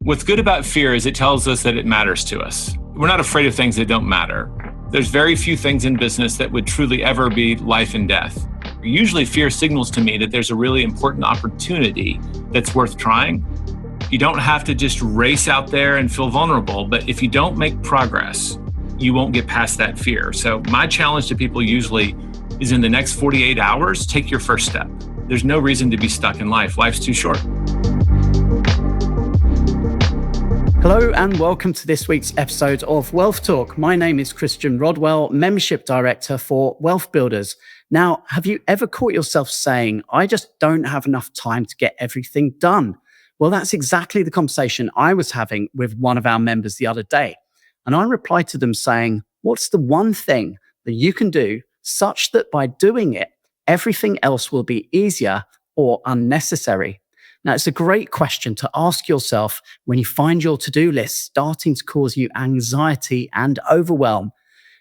What's good about fear is it tells us that it matters to us. We're not afraid of things that don't matter. There's very few things in business that would truly ever be life and death. Usually fear signals to me that there's a really important opportunity that's worth trying. You don't have to just race out there and feel vulnerable, but if you don't make progress, you won't get past that fear. So my challenge to people usually is in the next 48 hours, take your first step. There's no reason to be stuck in life. Life's too short. Hello and welcome to this week's episode of WealthTalk. My name is Christian Rodwell, Membership Director for WealthBuilders. Now, have you ever caught yourself saying, I just don't have enough time to get everything done? Well, that's exactly the conversation I was having with one of our members the other day. And I replied to them saying, what's the one thing that you can do such that by doing it, everything else will be easier or unnecessary? Now, it's a great question to ask yourself when you find your to-do list starting to cause you anxiety and overwhelm.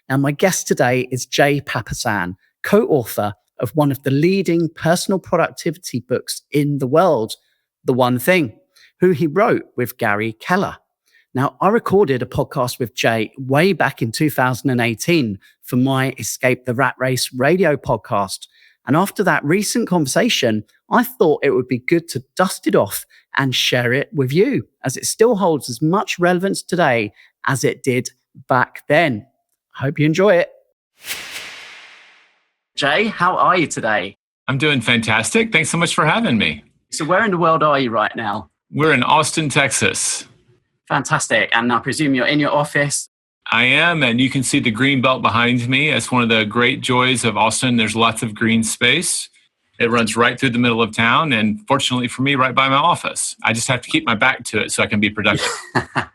Now, my guest today is Jay Papasan, co-author of one of the leading personal productivity books in the world, The One Thing, who he wrote with Gary Keller. Now, I recorded a podcast with Jay way back in 2018 for my Escape the Rat Race radio podcast. And after that recent conversation, I thought it would be good to dust it off and share it with you, as it still holds as much relevance today as it did back then. I hope you enjoy it. Jay, how are you today? I'm doing fantastic. Thanks so much for having me. So where in the world are you right now? We're in Austin, Texas. Fantastic. And I presume you're in your office. I am, and you can see the green belt behind me. It's one of the great joys of Austin. There's lots of green space. It runs right through the middle of town, and fortunately for me, right by my office. I just have to keep my back to it so I can be productive.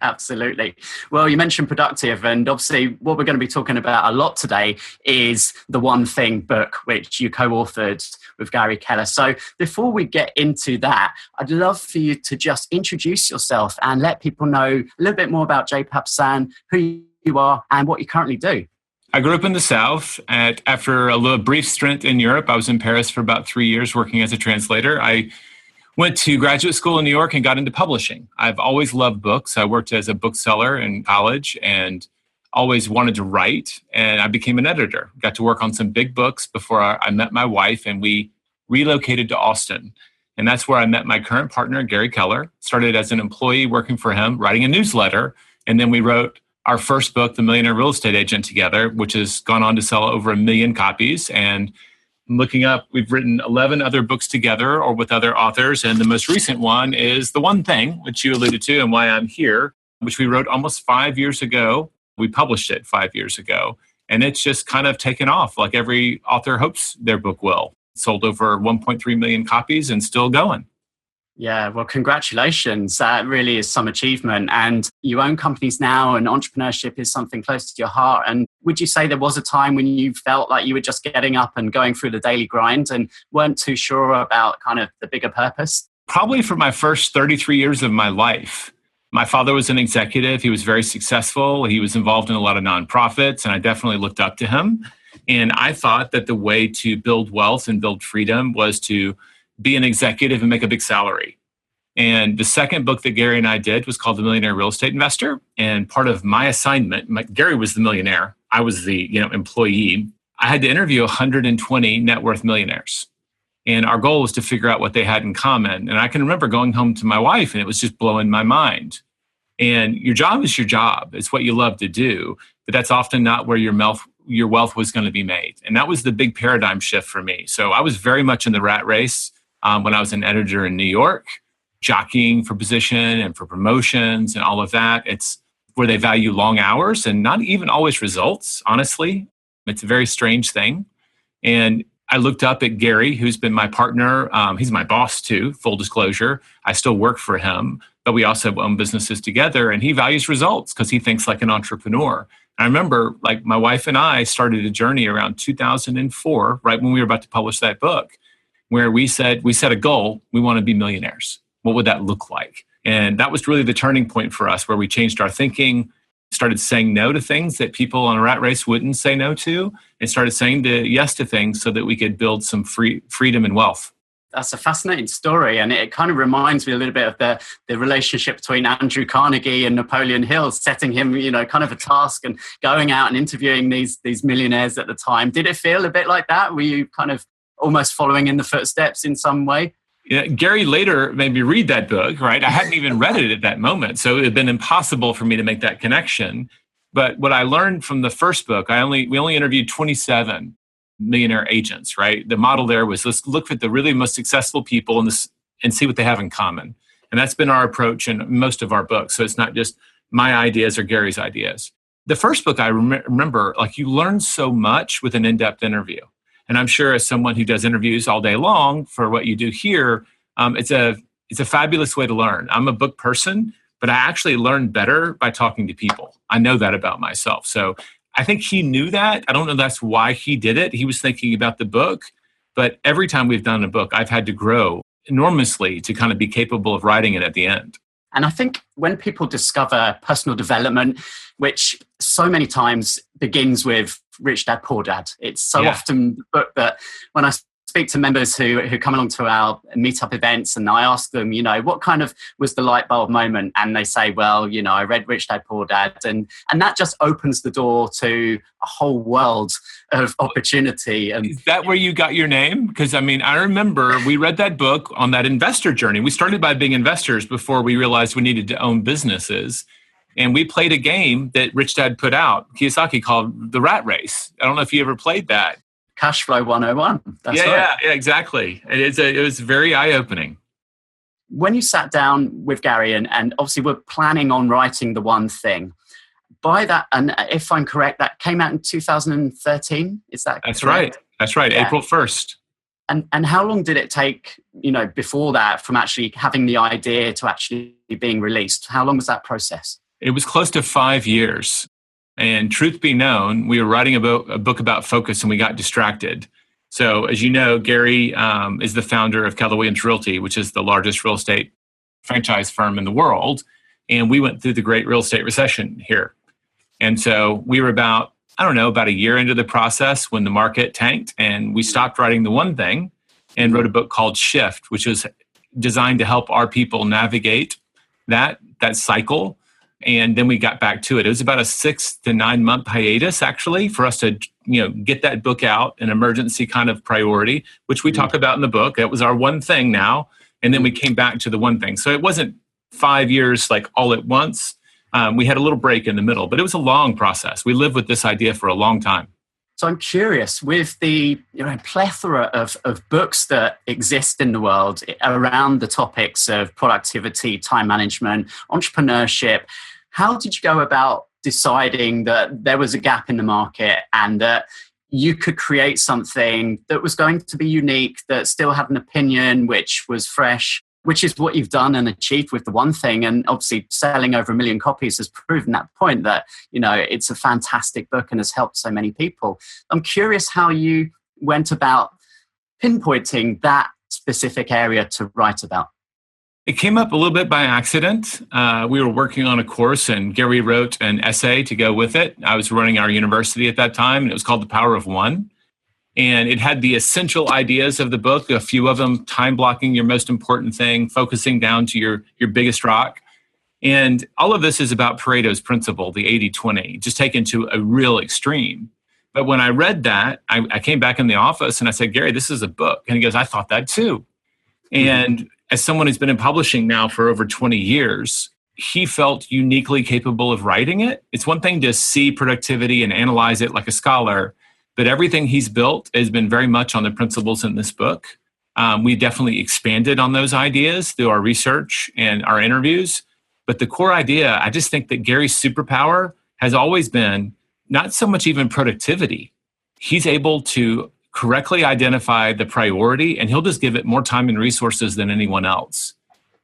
Absolutely. Well, you mentioned productive, and obviously what we're going to be talking about a lot today is The One Thing book, which you co-authored with Gary Keller. So before we get into that, I'd love for you to just introduce yourself and let people know a little bit more about Jay Papasan, who you are and what you currently do. I grew up in the South. After a little brief stint in Europe, I was in Paris for about 3 years working as a translator. I went to graduate school in New York and got into publishing. I've always loved books. I worked as a bookseller in college and always wanted to write. And I became an editor. Got to work on some big books before I met my wife, and we relocated to Austin. And that's where I met my current partner, Gary Keller. Started as an employee working for him, writing a newsletter. And then we wrote our first book, The Millionaire Real Estate Agent, together, which has gone on to sell over 1 million copies. And looking up, we've written 11 other books together or with other authors. And the most recent one is The One Thing, which you alluded to and why I'm here, which we wrote almost 5 years ago. We published it 5 years ago. And it's just kind of taken off like every author hopes their book will. Sold over 1.3 million copies and still going. Yeah, well, congratulations. That really is some achievement. And you own companies now, and entrepreneurship is something close to your heart. And would you say there was a time when you felt like you were just getting up and going through the daily grind and weren't too sure about kind of the bigger purpose? Probably for my first 33 years of my life. My father was an executive. He was very successful. He was involved in a lot of nonprofits, and I definitely looked up to him. And I thought that the way to build wealth and build freedom was to be an executive and make a big salary. And the second book that Gary and I did was called The Millionaire Real Estate Investor. And part of my assignment, Gary was the millionaire. I was the employee. I had to interview 120 net worth millionaires. And our goal was to figure out what they had in common. And I can remember going home to my wife, and it was just blowing my mind. And your job is your job. It's what you love to do. But that's often not where your wealth was going to be made. And that was the big paradigm shift for me. So I was very much in the rat race when I was an editor in New York, jockeying for position and for promotions and all of that. It's where they value long hours and not even always results, honestly. It's a very strange thing. And I looked up at Gary, who's been my partner. He's my boss too, full disclosure. I still work for him, but we also own businesses together. And he values results because he thinks like an entrepreneur. And I remember like my wife and I started a journey around 2004, right when we were about to publish that book, where we set a goal. We want to be millionaires. What would that look like? And that was really the turning point for us, where we changed our thinking, started saying no to things that people on a rat race wouldn't say no to, and started saying yes to things so that we could build some freedom and wealth. That's a fascinating story. And it kind of reminds me a little bit of the relationship between Andrew Carnegie and Napoleon Hill, setting him, kind of a task and going out and interviewing these millionaires at the time. Did it feel a bit like that? Were you kind of almost following in the footsteps in some way? Yeah, Gary later made me read that book, right? I hadn't even read it at that moment. So it had been impossible for me to make that connection. But what I learned from the first book, we only interviewed 27 millionaire agents, right? The model there was, let's look at the really most successful people and see what they have in common. And that's been our approach in most of our books. So it's not just my ideas or Gary's ideas. The first book, I remember, like, you learn so much with an in-depth interview. And I'm sure as someone who does interviews all day long for what you do here, it's a fabulous way to learn. I'm a book person, but I actually learn better by talking to people. I know that about myself. So I think he knew that. I don't know that's why he did it. He was thinking about the book. But every time we've done a book, I've had to grow enormously to kind of be capable of writing it at the end. And I think when people discover personal development, which so many times begins with Rich Dad, Poor Dad, it's so often the book that when I speak to members who come along to our meetup events and I ask them, what kind of was the light bulb moment? And they say, well, I read Rich Dad, Poor Dad. And that just opens the door to a whole world of opportunity. And is that where you got your name? Because I remember we read that book on that investor journey. We started by being investors before we realized we needed to own businesses. And we played a game that Rich Dad put out, Kiyosaki, called The Rat Race. I don't know if you ever played that. Cash Flow 101. That's right. Yeah, exactly. It was very eye-opening. When you sat down with Gary and obviously we're planning on writing the one thing, by that, and if I'm correct, that came out in 2013. Is that That's correct? right. That's right. Yeah. April 1st. And how long did it take, before that, from actually having the idea to actually being released? How long was that process? It was close to 5 years. And truth be known, we were writing a book about focus and we got distracted. So as you know, Gary is the founder of Keller Williams Realty, which is the largest real estate franchise firm in the world. And we went through the great real estate recession here. And so we were about a year into the process when the market tanked and we stopped writing the one thing and wrote a book called Shift, which was designed to help our people navigate that cycle. And then we got back to it. It was about a 6 to 9 month hiatus, actually, for us to get that book out, an emergency kind of priority, which we talk about in the book. That was our one thing now. And then we came back to the one thing. So it wasn't 5 years like all at once. We had a little break in the middle, but it was a long process. We lived with this idea for a long time. So I'm curious, with the plethora of books that exist in the world around the topics of productivity, time management, entrepreneurship, how did you go about deciding that there was a gap in the market and that you could create something that was going to be unique, that still had an opinion, which was fresh, which is what you've done and achieved with the one thing? And obviously selling over 1 million copies has proven that point, that it's a fantastic book and has helped so many people. I'm curious how you went about pinpointing that specific area to write about. It came up a little bit by accident. We were working on a course and Gary wrote an essay to go with it. I was running our university at that time and it was called The Power of One. And it had the essential ideas of the book, a few of them: time blocking, your most important thing, focusing down to your biggest rock. And all of this is about Pareto's principle, the 80-20, just taken to a real extreme. But when I read that, I came back in the office and I said, Gary, this is a book. And he goes, I thought that too. And as someone who's been in publishing now for over 20 years, he felt uniquely capable of writing it. It's one thing to see productivity and analyze it like a scholar, but everything he's built has been very much on the principles in this book. We definitely expanded on those ideas through our research and our interviews. But the core idea, I just think that Gary's superpower has always been not so much even productivity. He's able to correctly identify the priority and he'll just give it more time and resources than anyone else.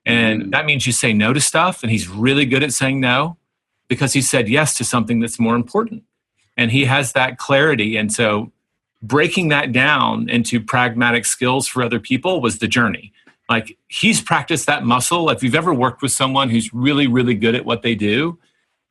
And that means you say no to stuff, and he's really good at saying no because he said yes to something that's more important. And he has that clarity. And so breaking that down into pragmatic skills for other people was the journey. Like, he's practiced that muscle. If you've ever worked with someone who's really, really good at what they do,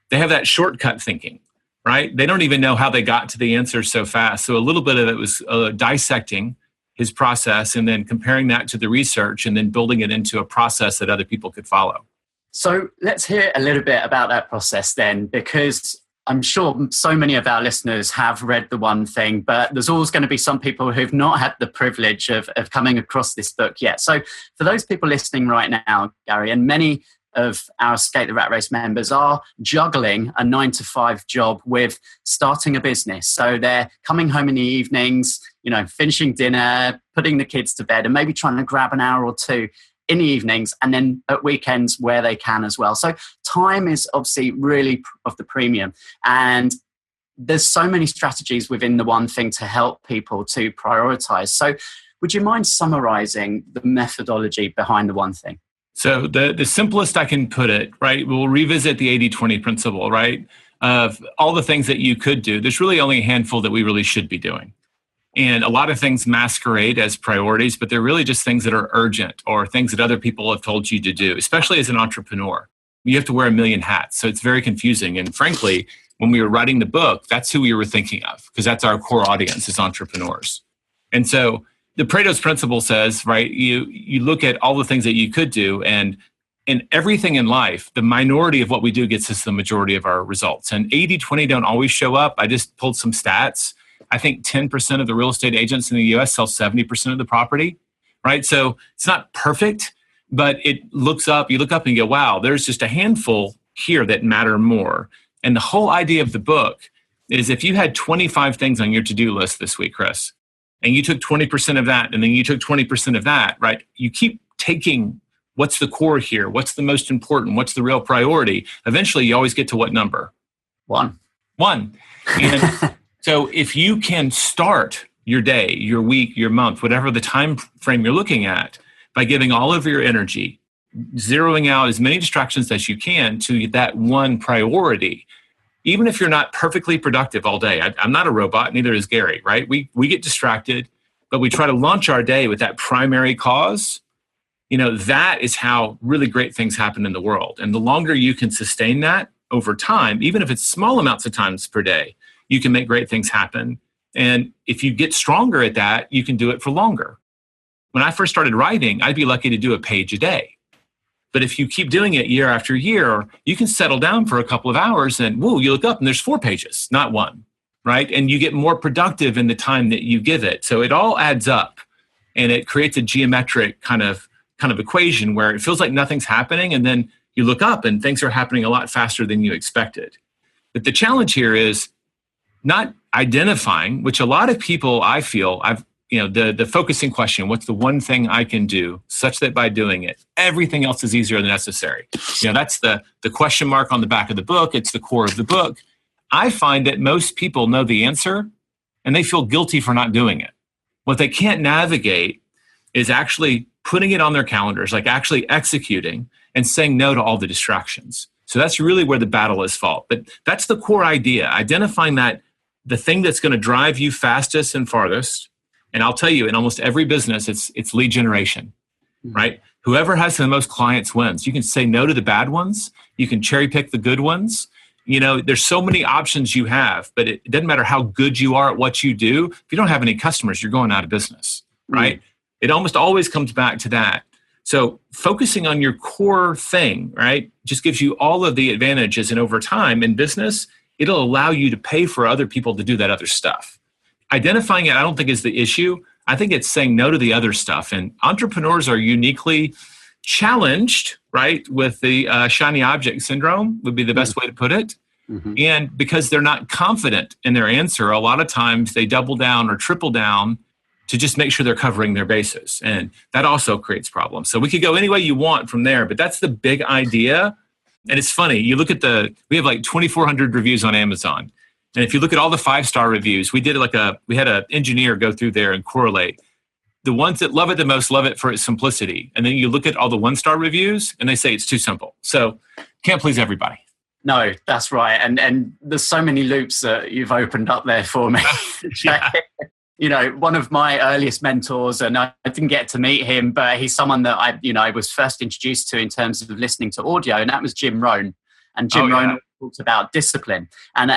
they have that shortcut thinking, right? They don't even know how they got to the answer so fast. So a little bit of it was dissecting his process and then comparing that to the research and then building it into a process that other people could follow. So let's hear a little bit about that process then, because I'm sure so many of our listeners have read The One Thing, but there's always going to be some people who've not had the privilege of coming across this book yet. So for those people listening right now, Gary, and many of our Escape the Rat Race members are juggling a 9-to-5 job with starting a business. So they're coming home in the evenings, finishing dinner, putting the kids to bed, and maybe trying to grab an hour or two in the evenings, and then at weekends where they can as well. So time is obviously really of the premium. And there's so many strategies within The One Thing to help people to prioritize. So would you mind summarizing the methodology behind The One Thing? So the simplest I can put it, right, we'll revisit the 80-20 principle, right, of all the things that you could do. There's really only a handful that we really should be doing. And a lot of things masquerade as priorities, but they're really just things that are urgent or things that other people have told you to do, especially as an entrepreneur. You have to wear a million hats. So it's very confusing. And frankly, when we were writing the book, that's who we were thinking of, because that's our core audience is entrepreneurs. And so the Pareto's principle says, right, you look at all the things that you could do, and in everything in life, the minority of what we do gets us the majority of our results. And 80-20 don't always show up. I just pulled some stats. I think 10% of the real estate agents in the US sell 70% of the property, right? So it's not perfect, but you look up and you go, wow, there's just a handful here that matter more. And the whole idea of the book is if you had 25 things on your to-do list this week, Chris, and you took 20% of that, and then you took 20% of that, right? You keep taking what's the core here, what's the most important, what's the real priority. Eventually, you always get to what number? One. And so if you can start your day, your week, your month, whatever the time frame you're looking at, by giving all of your energy, zeroing out as many distractions as you can to that one priority, even if you're not perfectly productive all day. I'm not a robot, neither is Gary, right? We get distracted, but we try to launch our day with that primary cause. That is how really great things happen in the world. And the longer you can sustain that over time, even if it's small amounts of times per day, you can make great things happen. And if you get stronger at that, you can do it for longer. When I first started writing, I'd be lucky to do a page a day. But if you keep doing it year after year, you can settle down for a couple of hours and you look up and there's 4 pages, not 1, right? And you get more productive in the time that you give it. So it all adds up and it creates a geometric kind of equation where it feels like nothing's happening. And then you look up and things are happening a lot faster than you expected. But the challenge here is not identifying, which a lot of people, I feel, the focusing question, what's the one thing I can do such that by doing it, everything else is easier than necessary? That's the question mark on the back of the book. It's the core of the book. I find that most people know the answer and they feel guilty for not doing it. What they can't navigate is actually putting it on their calendars, like actually executing and saying no to all the distractions. So that's really where the battle is fought. But that's the core idea, identifying that the thing that's going to drive you fastest and farthest. And I'll tell you, in almost every business, it's lead generation, right? Whoever has the most clients wins. You can say no to the bad ones. You can cherry pick the good ones. There's so many options you have, but it doesn't matter how good you are at what you do. If you don't have any customers, you're going out of business, right? It almost always comes back to that. So focusing on your core thing, right, just gives you all of the advantages. And over time in business, it'll allow you to pay for other people to do that other stuff. Identifying it, I don't think is the issue. I think it's saying no to the other stuff. And entrepreneurs are uniquely challenged, right, with the shiny object syndrome would be the best way to put it. Mm-hmm. And because they're not confident in their answer, a lot of times they double down or triple down to just make sure they're covering their bases. And that also creates problems. So we could go any way you want from there, but that's the big idea. And it's funny, you look at we have like 2,400 reviews on Amazon. And if you look at all the 5-star reviews, we had an engineer go through there and correlate. The ones that love it the most love it for its simplicity. And then you look at all the 1-star reviews and they say it's too simple. So can't please everybody. No, that's right. And there's so many loops that you've opened up there for me. Yeah. One of my earliest mentors, and I didn't get to meet him, but he's someone that I was first introduced to in terms of listening to audio, and that was Jim Rohn. And Jim Rohn talked about discipline. And,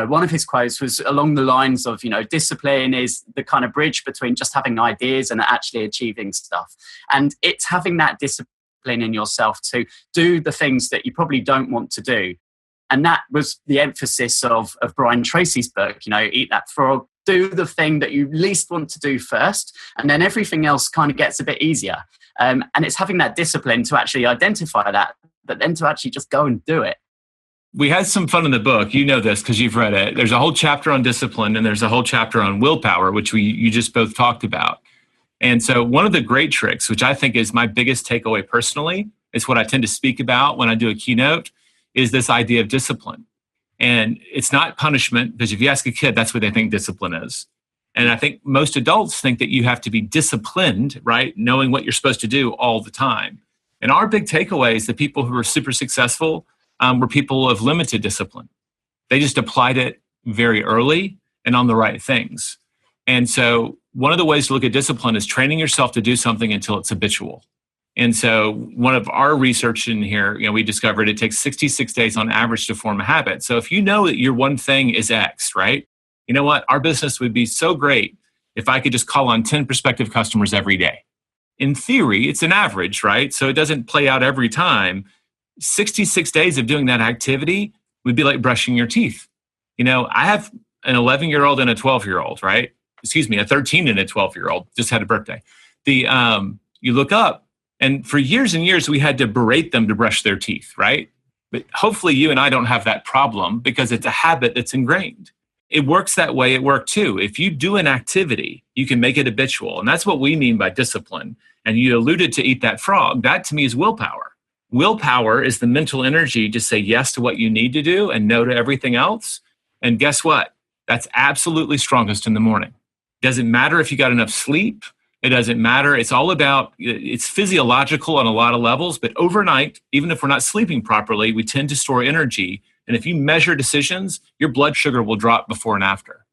one of his quotes was along the lines of, discipline is the kind of bridge between just having ideas and actually achieving stuff. And it's having that discipline in yourself to do the things that you probably don't want to do. And that was the emphasis of Brian Tracy's book, Eat That Frog. Do the thing that you least want to do first, and then everything else kind of gets a bit easier. And it's having that discipline to actually identify that, but then to actually just go and do it. We had some fun in the book. You know this because you've read it. There's a whole chapter on discipline, and there's a whole chapter on willpower, which you just both talked about. And so one of the great tricks, which I think is my biggest takeaway personally, is what I tend to speak about when I do a keynote, is this idea of discipline. And it's not punishment, because if you ask a kid, that's what they think discipline is. And I think most adults think that you have to be disciplined, right? Knowing what you're supposed to do all the time. And our big takeaway is the people who are super successful were people of limited discipline. They just applied it very early and on the right things. And so one of the ways to look at discipline is training yourself to do something until it's habitual. And so one of our research in here, we discovered it takes 66 days on average to form a habit. So if you know that your one thing is X, right? You know what? Our business would be so great if I could just call on 10 prospective customers every day. In theory, it's an average, right? So it doesn't play out every time. 66 days of doing that activity would be like brushing your teeth. I have an 11-year-old and a 12-year-old, right? Excuse me, a 13 and a 12-year-old just had a birthday. You look up, and for years and years, we had to berate them to brush their teeth, right? But hopefully you and I don't have that problem because it's a habit that's ingrained. It works that way at work too. If you do an activity, you can make it habitual. And that's what we mean by discipline. And you alluded to Eat That Frog. That to me is willpower. Willpower is the mental energy to say yes to what you need to do and no to everything else. And guess what? That's absolutely strongest in the morning. Doesn't matter if you got enough sleep. It doesn't matter. It's physiological on a lot of levels, but overnight, even if we're not sleeping properly, we tend to store energy. And if you measure decisions, your blood sugar will drop before and after.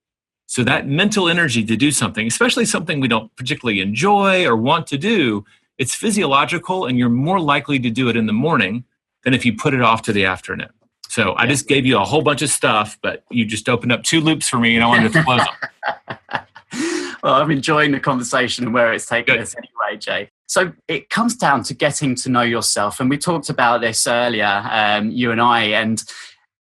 So that mental energy to do something, especially something we don't particularly enjoy or want to do, it's physiological, and you're more likely to do it in the morning than if you put it off to the afternoon. So I just gave you a whole bunch of stuff, but you just opened up 2 loops for me, and I wanted to close them. Well, I'm enjoying the conversation and where it's taken us anyway, Jay. So it comes down to getting to know yourself. And we talked about this earlier, you and I. And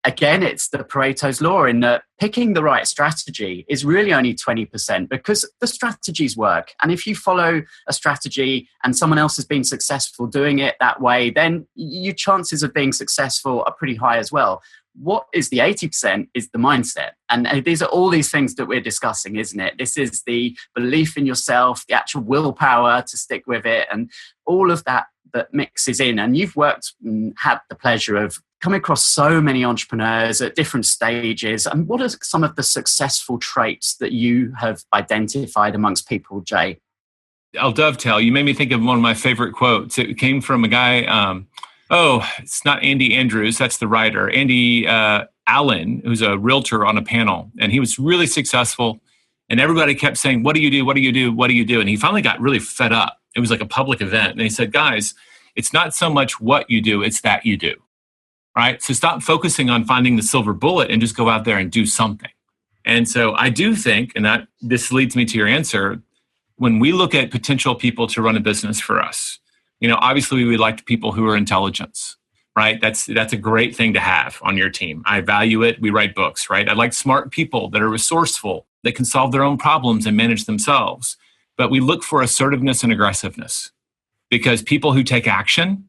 again, it's the Pareto's law in that picking the right strategy is really only 20% because the strategies work. And if you follow a strategy and someone else has been successful doing it that way, then your chances of being successful are pretty high as well. What is the 80% is the mindset. And these are all these things that we're discussing, isn't it? This is the belief in yourself, the actual willpower to stick with it, and all of that mixes in. And you've worked and had the pleasure of coming across so many entrepreneurs at different stages. And what are some of the successful traits that you have identified amongst people, Jay? I'll dovetail. You made me think of one of my favorite quotes. It came from a guy... it's not Andy Andrews. That's the writer. Andy Allen, who's a realtor on a panel. And he was really successful. And everybody kept saying, what do you do? What do you do? What do you do? And he finally got really fed up. It was like a public event. And he said, guys, it's not so much what you do, it's that you do. Right? So stop focusing on finding the silver bullet and just go out there and do something. And so I do think, and that this leads me to your answer, when we look at potential people to run a business for us, obviously we would like people who are intelligence, right? That's a great thing to have on your team. I value it. We write books, right? I like smart people that are resourceful, that can solve their own problems and manage themselves. But we look for assertiveness and aggressiveness because people who take action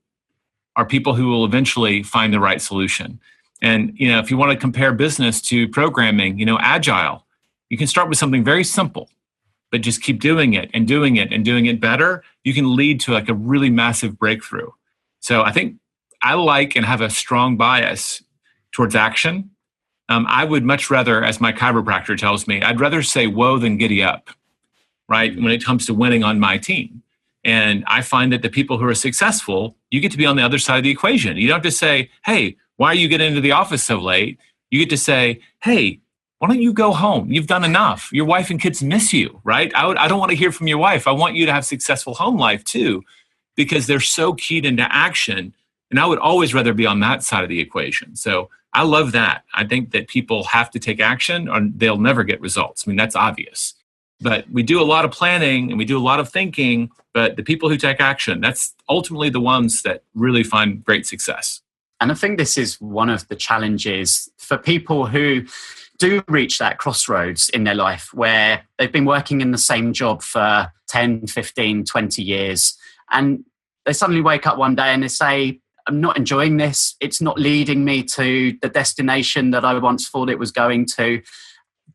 are people who will eventually find the right solution. And, if you want to compare business to programming, agile, you can start with something very simple, but just keep doing it and doing it and doing it better. You can lead to like a really massive breakthrough. So I think I like and have a strong bias towards action. I would much rather, as my chiropractor tells me, I'd rather say whoa than giddy up, right? When it comes to winning on my team. And I find that the people who are successful, you get to be on the other side of the equation. You don't have to say, hey, why are you getting into the office so late? You get to say, hey, why don't you go home? You've done enough. Your wife and kids miss you, right? I don't want to hear from your wife. I want you to have successful home life too, because they're so keyed into action. And I would always rather be on that side of the equation. So I love that. I think that people have to take action or they'll never get results. I mean, that's obvious. But we do a lot of planning and we do a lot of thinking, but the people who take action, that's ultimately the ones that really find great success. And I think this is one of the challenges for people who do reach that crossroads in their life where they've been working in the same job for 10, 15, 20 years. And they suddenly wake up one day and they say, I'm not enjoying this. It's not leading me to the destination that I once thought it was going to.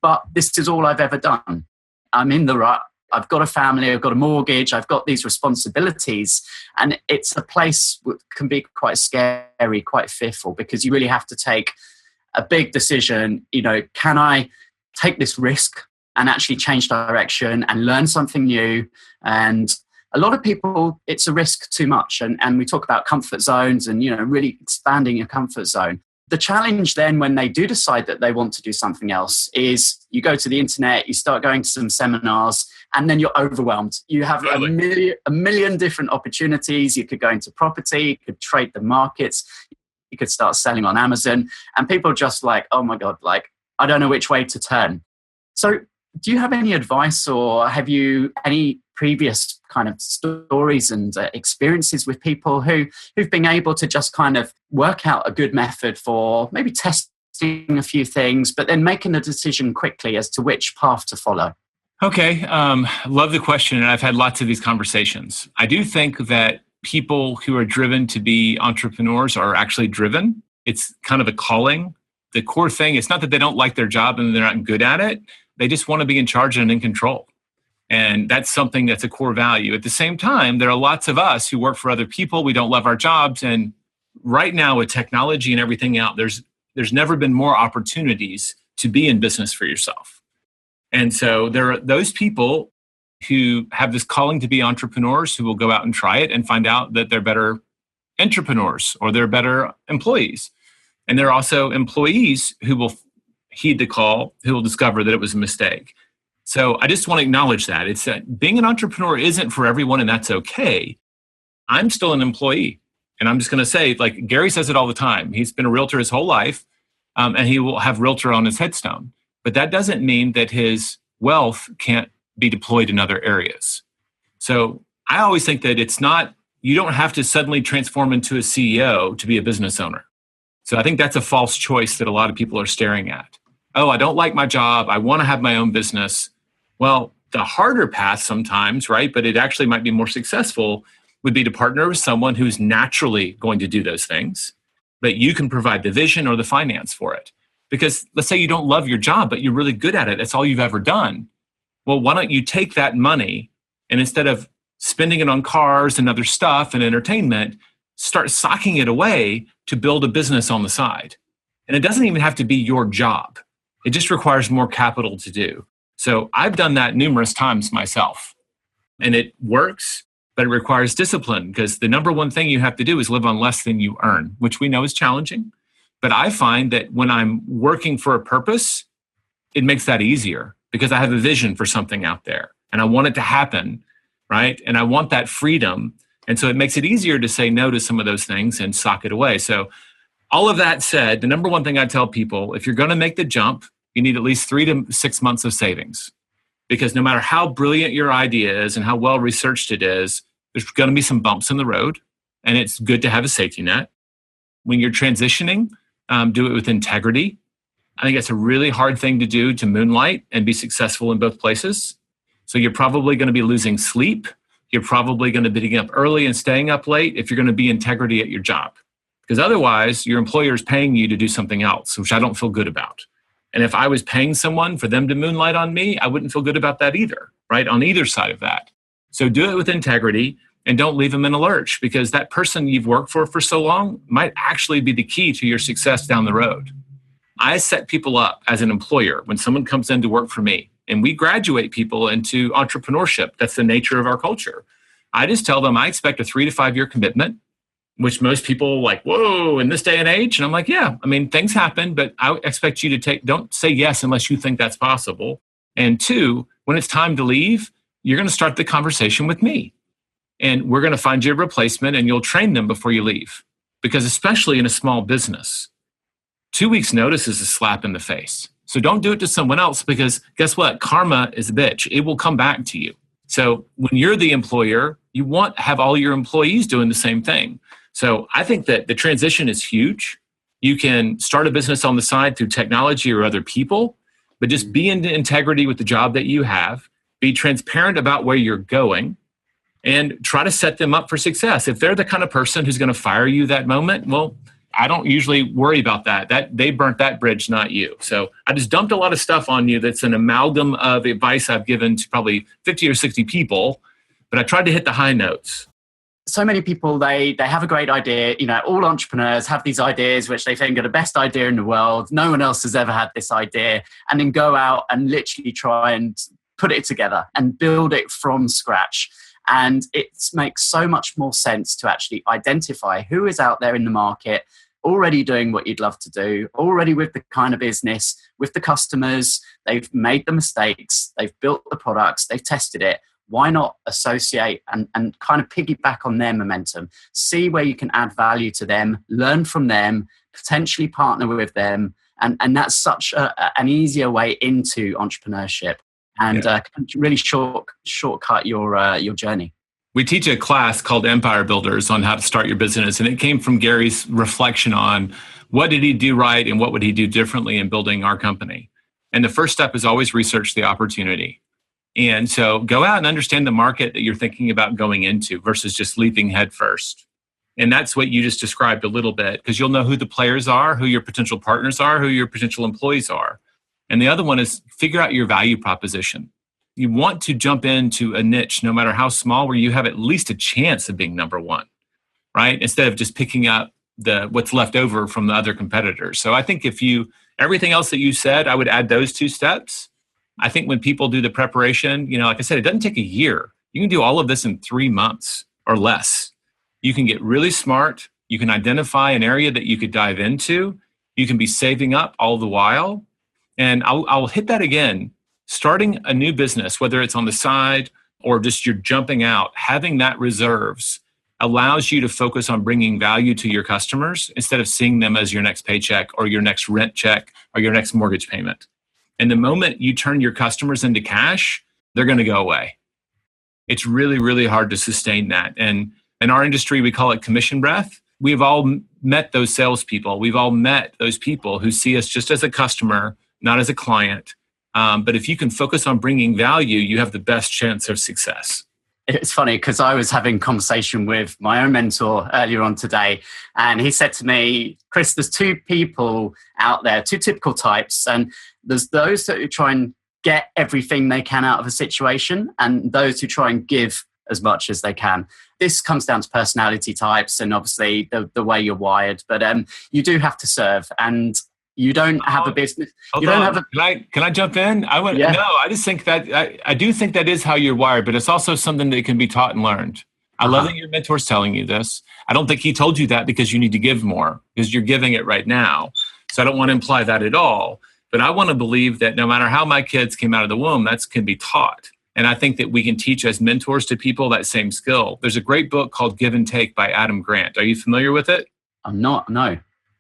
But this is all I've ever done. I'm in the rut. I've got a family. I've got a mortgage. I've got these responsibilities. And it's a place that can be quite scary, quite fearful, because you really have to take a big decision. Can I take this risk and actually change direction and learn something new? And a lot of people, it's a risk too much. And we talk about comfort zones and, really expanding your comfort zone. The challenge then when they do decide that they want to do something else is you go to the internet, you start going to some seminars, and then you're overwhelmed. You have a million different opportunities. You could go into property, you could trade the markets, you could start selling on Amazon. And people are just like, oh my God, I don't know which way to turn. So do you have any advice or have you any previous kind of stories and experiences with people who've been able to just kind of work out a good method for maybe testing a few things, but then making a decision quickly as to which path to follow? Okay. Love the question. And I've had lots of these conversations. I do think that people who are driven to be entrepreneurs are actually driven. It's kind of a calling. The core thing, it's not that they don't like their job and they're not good at it. They just want to be in charge and in control. And that's something that's a core value. At the same time, there are lots of us who work for other people. We don't love our jobs. And right now with technology and everything out, there's never been more opportunities to be in business for yourself. And so there are those people who have this calling to be entrepreneurs who will go out and try it and find out that they're better entrepreneurs or they're better employees. And there are also employees who will heed the call, who will discover that it was a mistake. So I just want to acknowledge that. It's that being an entrepreneur isn't for everyone, and that's okay. I'm still an employee. And I'm just going to say, Gary says it all the time. He's been a realtor his whole life, and he will have realtor on his headstone. But that doesn't mean that his wealth can't be deployed in other areas. So I always think that you don't have to suddenly transform into a CEO to be a business owner. So I think that's a false choice that a lot of people are staring at. Oh, I don't like my job. I want to have my own business. Well, the harder path sometimes, right, but it actually might be more successful, would be to partner with someone who's naturally going to do those things, but you can provide the vision or the finance for it. Because let's say you don't love your job, but you're really good at it. That's all you've ever done. Well, why don't you take that money and instead of spending it on cars and other stuff and entertainment, start socking it away to build a business on the side. And it doesn't even have to be your job. It just requires more capital to do. So I've done that numerous times myself. And it works, but it requires discipline because the number one thing you have to do is live on less than you earn, which we know is challenging. But I find that when I'm working for a purpose, it makes that easier because I have a vision for something out there and I want it to happen, right? And I want that freedom. And so it makes it easier to say no to some of those things and sock it away. So all of that said, the number one thing I tell people, if you're going to make the jump, you need at least 3 to 6 months of savings. Because no matter how brilliant your idea is and how well researched it is, there's going to be some bumps in the road. And it's good to have a safety net. When you're transitioning, do it with integrity. I think it's a really hard thing to do to moonlight and be successful in both places. So you're probably going to be losing sleep. You're probably going to be getting up early and staying up late if you're going to be integrity at your job. Because otherwise, your employer is paying you to do something else, which I don't feel good about. And if I was paying someone for them to moonlight on me, I wouldn't feel good about that either, right? On either side of that. So do it with integrity and don't leave them in a lurch because that person you've worked for so long might actually be the key to your success down the road. I set people up as an employer when someone comes in to work for me and we graduate people into entrepreneurship. That's the nature of our culture. I just tell them I expect a 3 to 5 year commitment, which most people like, whoa, in this day and age. And I'm like, yeah, I mean, things happen, but I expect you to don't say yes unless you think that's possible. And 2, when it's time to leave, you're going to start the conversation with me. And we're going to find you a replacement and you'll train them before you leave. Because especially in a small business, 2 weeks notice is a slap in the face. So don't do it to someone else, because guess what? Karma is a bitch. It will come back to you. So when you're the employer, you want to have all your employees doing the same thing. So I think that the transition is huge. You can start a business on the side through technology or other people, but just be in integrity with the job that you have, be transparent about where you're going, and try to set them up for success. If they're the kind of person who's going to fire you that moment, well, I don't usually worry about that. That they burnt that bridge, not you. So I just dumped a lot of stuff on you that's an amalgam of advice I've given to probably 50 or 60 people, but I tried to hit the high notes. So many people, they have a great idea. All entrepreneurs have these ideas which they think are the best idea in the world. No one else has ever had this idea, and then go out and literally try and put it together and build it from scratch. And it makes so much more sense to actually identify who is out there in the market already doing what you'd love to do, already with the kind of business, with the customers. They've made the mistakes, they've built the products, they've tested it. Why not associate and kind of piggyback on their momentum? See where you can add value to them, learn from them, potentially partner with them. And that's such an easier way into entrepreneurship, and really shortcut your journey. We teach a class called Empire Builders on how to start your business. And it came from Gary's reflection on what did he do right and what would he do differently in building our company. And the first step is always research the opportunity. And so go out and understand the market that you're thinking about going into versus just leaping head first. And that's what you just described a little bit, because you'll know who the players are, who your potential partners are, who your potential employees are. And the other one is figure out your value proposition. You want to jump into a niche, no matter how small, where you have at least a chance of being number one, right? Instead of just picking up what's left over from the other competitors. So I think everything else that you said, I would add those two steps. I think when people do the preparation, like I said, it doesn't take a year. You can do all of this in 3 months or less. You can get really smart. You can identify an area that you could dive into. You can be saving up all the while. And I'll hit that again. Starting a new business, whether it's on the side or just you're jumping out, having that reserves allows you to focus on bringing value to your customers instead of seeing them as your next paycheck or your next rent check or your next mortgage payment. And the moment you turn your customers into cash, they're going to go away. It's really, really hard to sustain that. And in our industry, we call it commission breath. We've all met those salespeople. We've all met those people who see us just as a customer, not as a client. But if you can focus on bringing value, you have the best chance of success. It's funny because I was having a conversation with my own mentor earlier on today, and he said to me, Chris, there's two people out there, two typical types, and there's those that try and get everything they can out of a situation, and those who try and give as much as they can. This comes down to personality types and obviously the way you're wired, but you do have to serve, and you don't have a business. You don't have a. Can I jump in? No, I just think that I do think that is how you're wired, but it's also something that can be taught and learned. I love that your mentor's telling you this. I don't think he told you that because you need to give more, because you're giving it right now. So I don't want to imply that at all. But I want to believe that no matter how my kids came out of the womb, that can be taught. And I think that we can teach as mentors to people that same skill. There's a great book called Give and Take by Adam Grant. Are you familiar with it? I'm not, no.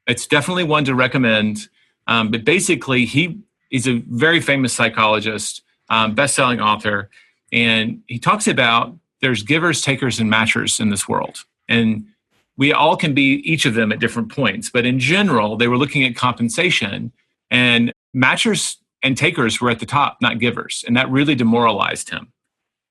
It's definitely one to recommend. But basically, he's a very famous psychologist, best-selling author. And he talks about there's givers, takers, and matchers in this world. And we all can be each of them at different points. But in general, they were looking at compensation. And matchers and takers were at the top, not givers. And that really demoralized him.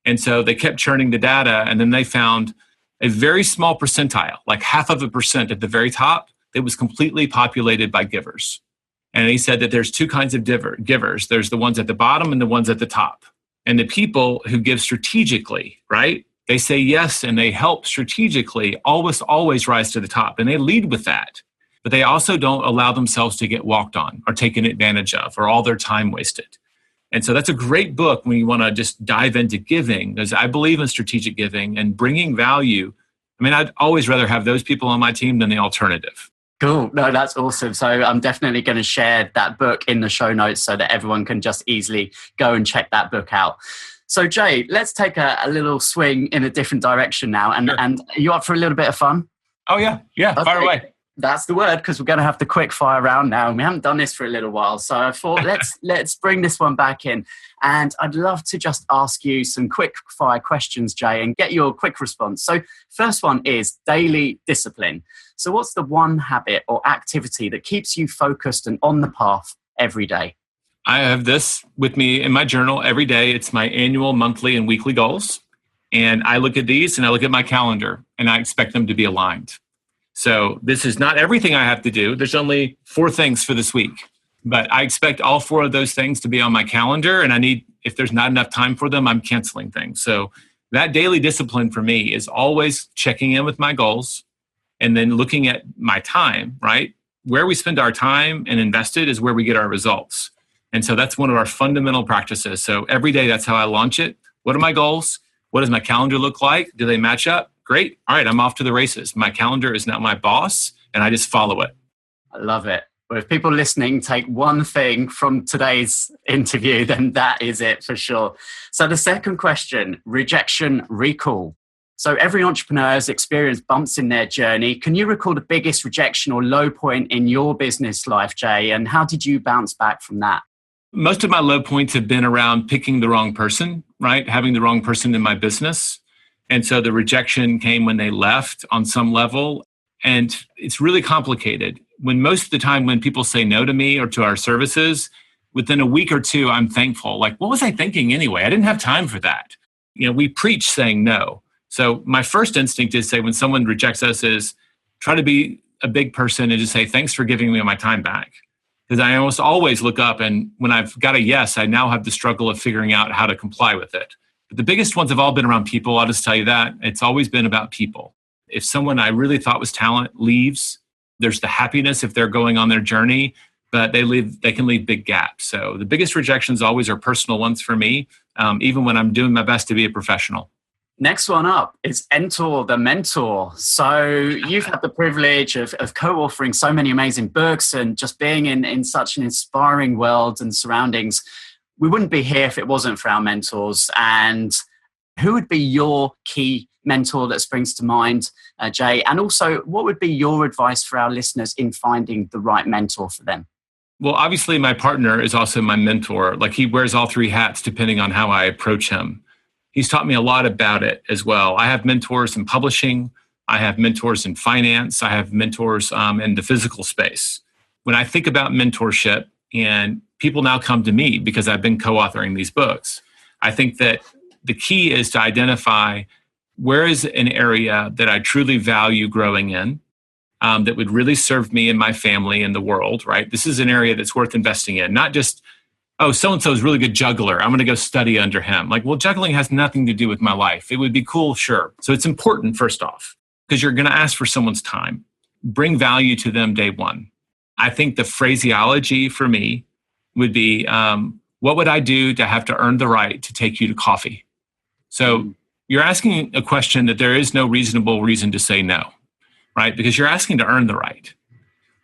And so they kept churning the data. And then they found a very small percentile, like 0.5% at the very top, that was completely populated by givers. And he said that there's two kinds of givers. There's the ones at the bottom and the ones at the top. And the people who give strategically, right? They say yes and they help strategically, always rise to the top. And they lead with that. But they also don't allow themselves to get walked on or taken advantage of or all their time wasted. And so that's a great book when you want to just dive into giving, because I believe in strategic giving and bringing value. I mean, I'd always rather have those people on my team than the alternative. Cool. No, that's awesome. So I'm definitely going to share that book in the show notes so that everyone can just easily go and check that book out. So Jay, let's take a little swing in a different direction now. And, Sure. And are you up for a little bit of fun? Oh, yeah. Yeah. Okay. Fire away. That's the word, because we're going to have the quick fire round now. And we haven't done this for a little while. So I thought, let's bring this one back in. And I'd love to just ask you some quick fire questions, Jay, and get your quick response. So first one is daily discipline. So what's the one habit or activity that keeps you focused and on the path every day? I have this with me in my journal every day. It's my annual, monthly, and weekly goals. And I look at these and I look at my calendar and I expect them to be aligned. So this is not everything I have to do. There's only 4 things for this week, but I expect all 4 of those things to be on my calendar. And if there's not enough time for them, I'm canceling things. So that daily discipline for me is always checking in with my goals and then looking at my time, right? Where we spend our time and invest it is where we get our results. And so that's one of our fundamental practices. So every day, that's how I launch it. What are my goals? What does my calendar look like? Do they match up? Great. All right, I'm off to the races. My calendar is now my boss, and I just follow it. I love it. Well, if people listening take one thing from today's interview, then that is it for sure. So the second question, rejection recall. So every entrepreneur has experienced bumps in their journey. Can you recall the biggest rejection or low point in your business life, Jay? And how did you bounce back from that? Most of my low points have been around picking the wrong person, right? Having the wrong person in my business. And so the rejection came when they left on some level. And it's really complicated. Most of the time when people say no to me or to our services, within a week or 2, I'm thankful. Like, what was I thinking anyway? I didn't have time for that. We preach saying no. So my first instinct is say when someone rejects us is try to be a big person and just say, thanks for giving me my time back. Because I almost always look up and when I've got a yes, I now have the struggle of figuring out how to comply with it. But the biggest ones have all been around people. I'll just tell you that. It's always been about people. If someone I really thought was talent leaves, there's the happiness if they're going on their journey, but they can leave big gaps. So the biggest rejections always are personal ones for me, even when I'm doing my best to be a professional. Next one up is Enter the Mentor. So you've had the privilege of co-authoring so many amazing books and just being in such an inspiring world and surroundings. We wouldn't be here if it wasn't for our mentors. And who would be your key mentor that springs to mind, Jay? And also, what would be your advice for our listeners in finding the right mentor for them? Well, obviously, my partner is also my mentor. Like he wears all 3 hats depending on how I approach him. He's taught me a lot about it as well. I have mentors in publishing. I have mentors in finance. I have mentors in the physical space. When I think about mentorship, and people now come to me because I've been co-authoring these books, I think that the key is to identify where is an area that I truly value growing in, that would really serve me and my family and the world, right? This is an area that's worth investing in, not just, oh, so-and-so is a really good juggler. I'm going to go study under him. Like, well, juggling has nothing to do with my life. It would be cool, sure. So it's important, first off, because you're going to ask for someone's time. Bring value to them day one. I think the phraseology for me would be, what would I do to have to earn the right to take you to coffee? So you're asking a question that there is no reasonable reason to say no, right? Because you're asking to earn the right.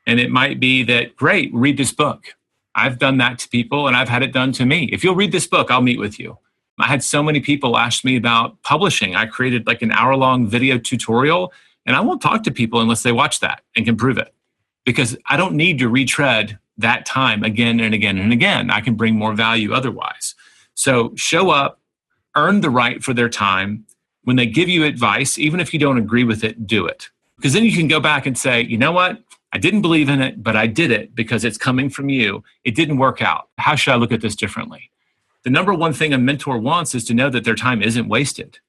And it might be that, great, read this book. I've done that to people and I've had it done to me. If you'll read this book, I'll meet with you. I had so many people ask me about publishing. I created like an hour-long video tutorial, and I won't talk to people unless they watch that and can prove it. Because I don't need to retread that time again and again and again. I can bring more value otherwise. So show up, earn the right for their time. When they give you advice, even if you don't agree with it, do it. Because then you can go back and say, you know what? I didn't believe in it, but I did it because it's coming from you. It didn't work out. How should I look at this differently? The number one thing a mentor wants is to know that their time isn't wasted.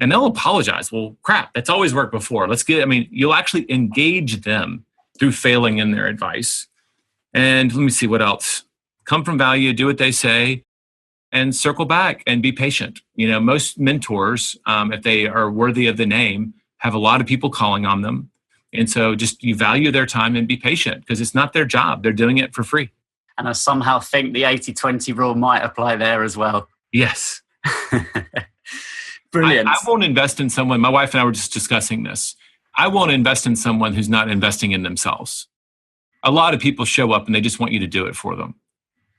And they'll apologize. Well, crap, that's always worked before. You'll actually engage them through failing in their advice. And let me see what else. Come from value, do what they say, and circle back and be patient. Most mentors, if they are worthy of the name, have a lot of people calling on them. And so just you value their time and be patient because it's not their job. They're doing it for free. And I somehow think the 80-20 rule might apply there as well. Yes. Brilliant. I won't invest in someone. My wife and I were just discussing this. I won't invest in someone who's not investing in themselves. A lot of people show up and they just want you to do it for them.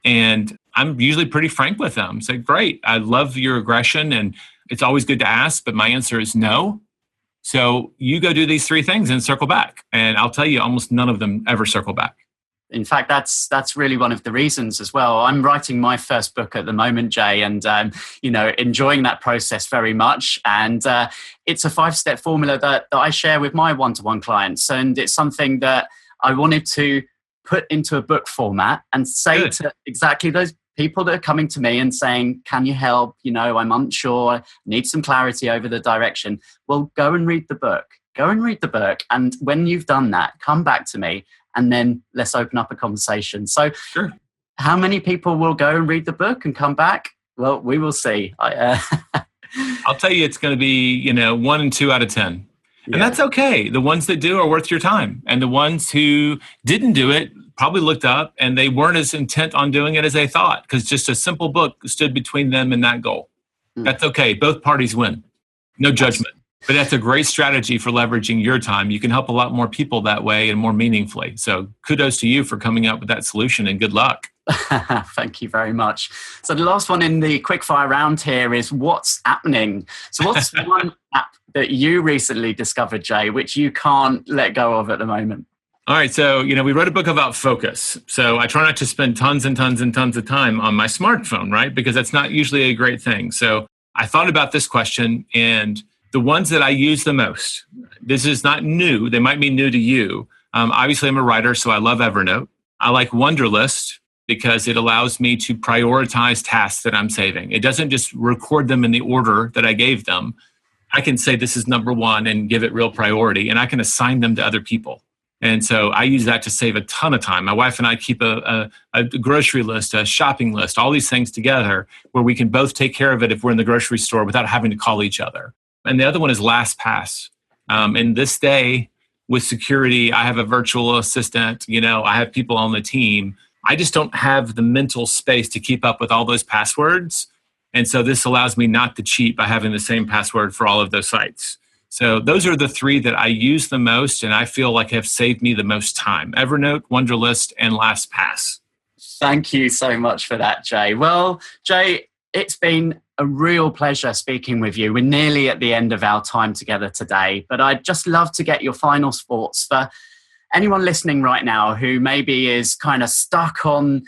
And I'm usually pretty frank with them. Say, great, I love your aggression and it's always good to ask, but my answer is no. So you go do these 3 things and circle back. And I'll tell you, almost none of them ever circle back. In fact, that's really one of the reasons as well. I'm writing my first book at the moment, Jay, and enjoying that process very much. And it's a 5-step formula that I share with my one-to-one clients, and it's something that I wanted to put into a book format and say to exactly those people that are coming to me and saying, "Can you help? I'm unsure. Need some clarity over the direction." Well, go and read the book. Go and read the book, and when you've done that, come back to me. And then let's open up a conversation. So how many people will go and read the book and come back? Well, we will see. I'll tell you, it's going to be, 1 and 2 out of 10. And that's okay. The ones that do are worth your time. And the ones who didn't do it probably looked up and they weren't as intent on doing it as they thought, because just a simple book stood between them and that goal. That's okay. Both parties win. No judgment. But that's a great strategy for leveraging your time. You can help a lot more people that way and more meaningfully. So kudos to you for coming up with that solution, and good luck. Thank you very much. So the last one in the quickfire round here is what's happening. So what's one app that you recently discovered, Jay, which you can't let go of at the moment? All right. So, we wrote a book about focus. So I try not to spend tons and tons and tons of time on my smartphone, right? Because that's not usually a great thing. So I thought about this question, and the ones that I use the most, this is not new. They might be new to you. Obviously, I'm a writer, so I love Evernote. I like Wunderlist because it allows me to prioritize tasks that I'm saving. It doesn't just record them in the order that I gave them. I can say this is number 1 and give it real priority, and I can assign them to other people. And so I use that to save a ton of time. My wife and I keep a grocery list, a shopping list, all these things together where we can both take care of it if we're in the grocery store without having to call each other. And the other one is LastPass. In this day with security, I have a virtual assistant, I have people on the team. I just don't have the mental space to keep up with all those passwords. And so this allows me not to cheat by having the same password for all of those sites. So those are the 3 that I use the most and I feel like have saved me the most time: Evernote, Wunderlist, and LastPass. Thank you so much for that, Jay. Well, Jay, it's been a real pleasure speaking with you. We're nearly at the end of our time together today, but I'd just love to get your final thoughts for anyone listening right now who maybe is kind of stuck on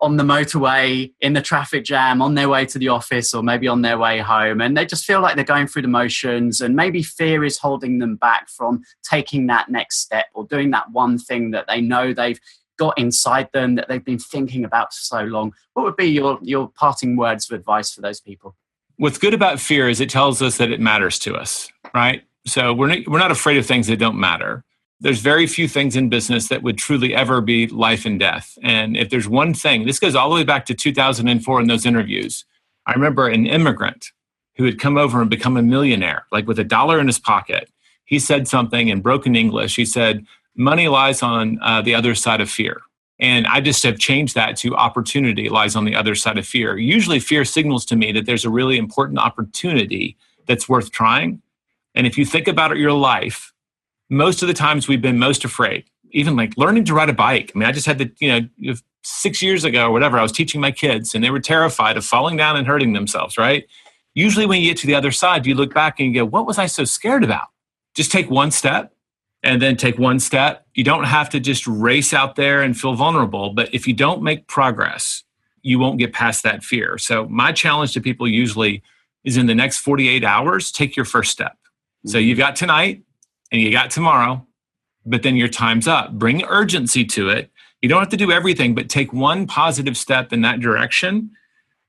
the motorway, in the traffic jam, on their way to the office, or maybe on their way home, and they just feel like they're going through the motions, and maybe fear is holding them back from taking that next step or doing that one thing that they know they've got inside them that they've been thinking about for so long. What would be your parting words of advice for those people? What's good about fear is it tells us that it matters to us, right? So we're not afraid of things that don't matter. There's very few things in business that would truly ever be life and death. And if there's one thing, this goes all the way back to 2004 in those interviews. I remember an immigrant who had come over and become a millionaire, like with $1 in his pocket. He said something in broken English. He said, "Money lies on the other side of fear." And I just have changed that to opportunity lies on the other side of fear. Usually fear signals to me that there's a really important opportunity that's worth trying. And if you think about your life, most of the times we've been most afraid, even like learning to ride a bike. I mean, I just had to, 6 years ago or whatever, I was teaching my kids and they were terrified of falling down and hurting themselves, right? Usually when you get to the other side, you look back and you go, what was I so scared about? Just take one step. And then take one step. You don't have to just race out there and feel vulnerable. But if you don't make progress, you won't get past that fear. So my challenge to people usually is in the next 48 hours, take your first step. So you've got tonight and you got tomorrow, but then your time's up. Bring urgency to it. You don't have to do everything, but take one positive step in that direction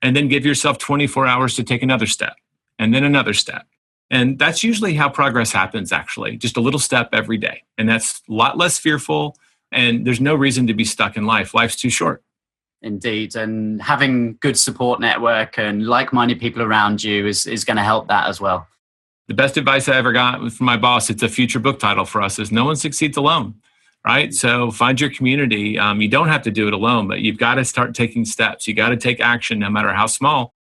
and then give yourself 24 hours to take another step and then another step. And that's usually how progress happens, actually, just a little step every day. And that's a lot less fearful. And there's no reason to be stuck in life. Life's too short. Indeed. And having good support network and like-minded people around you is going to help that as well. The best advice I ever got from my boss, it's a future book title for us, is no one succeeds alone, right? So find your community. You don't have to do it alone, but you've got to start taking steps. You got to take action no matter how small.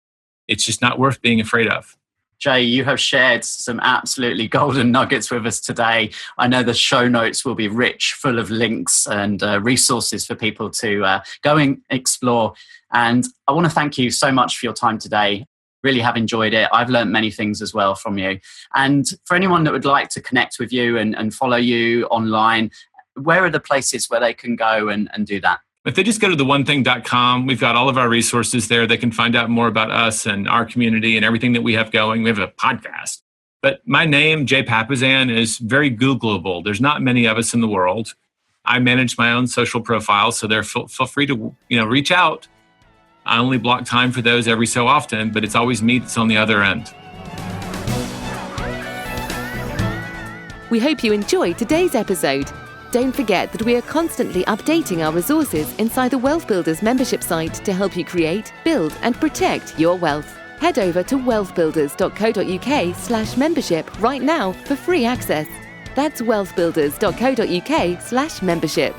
It's just not worth being afraid of. Jay, you have shared some absolutely golden nuggets with us today. I know the show notes will be rich, full of links and resources for people to go and explore. And I want to thank you so much for your time today. Really have enjoyed it. I've learned many things as well from you. And for anyone that would like to connect with you and follow you online, where are the places where they can go and do that? If they just go to theonething.com, we've got all of our resources there. They can find out more about us and our community and everything that we have going. We have a podcast. But my name, Jay Papasan, is very Googleable. There's not many of us in the world. I manage my own social profile, so feel free to reach out. I only block time for those every so often, but it's always me that's on the other end. We hope you enjoyed today's episode. Don't forget that we are constantly updating our resources inside the Wealth Builders membership site to help you create, build, and protect your wealth. Head over to wealthbuilders.co.uk/membership right now for free access. That's wealthbuilders.co.uk/membership.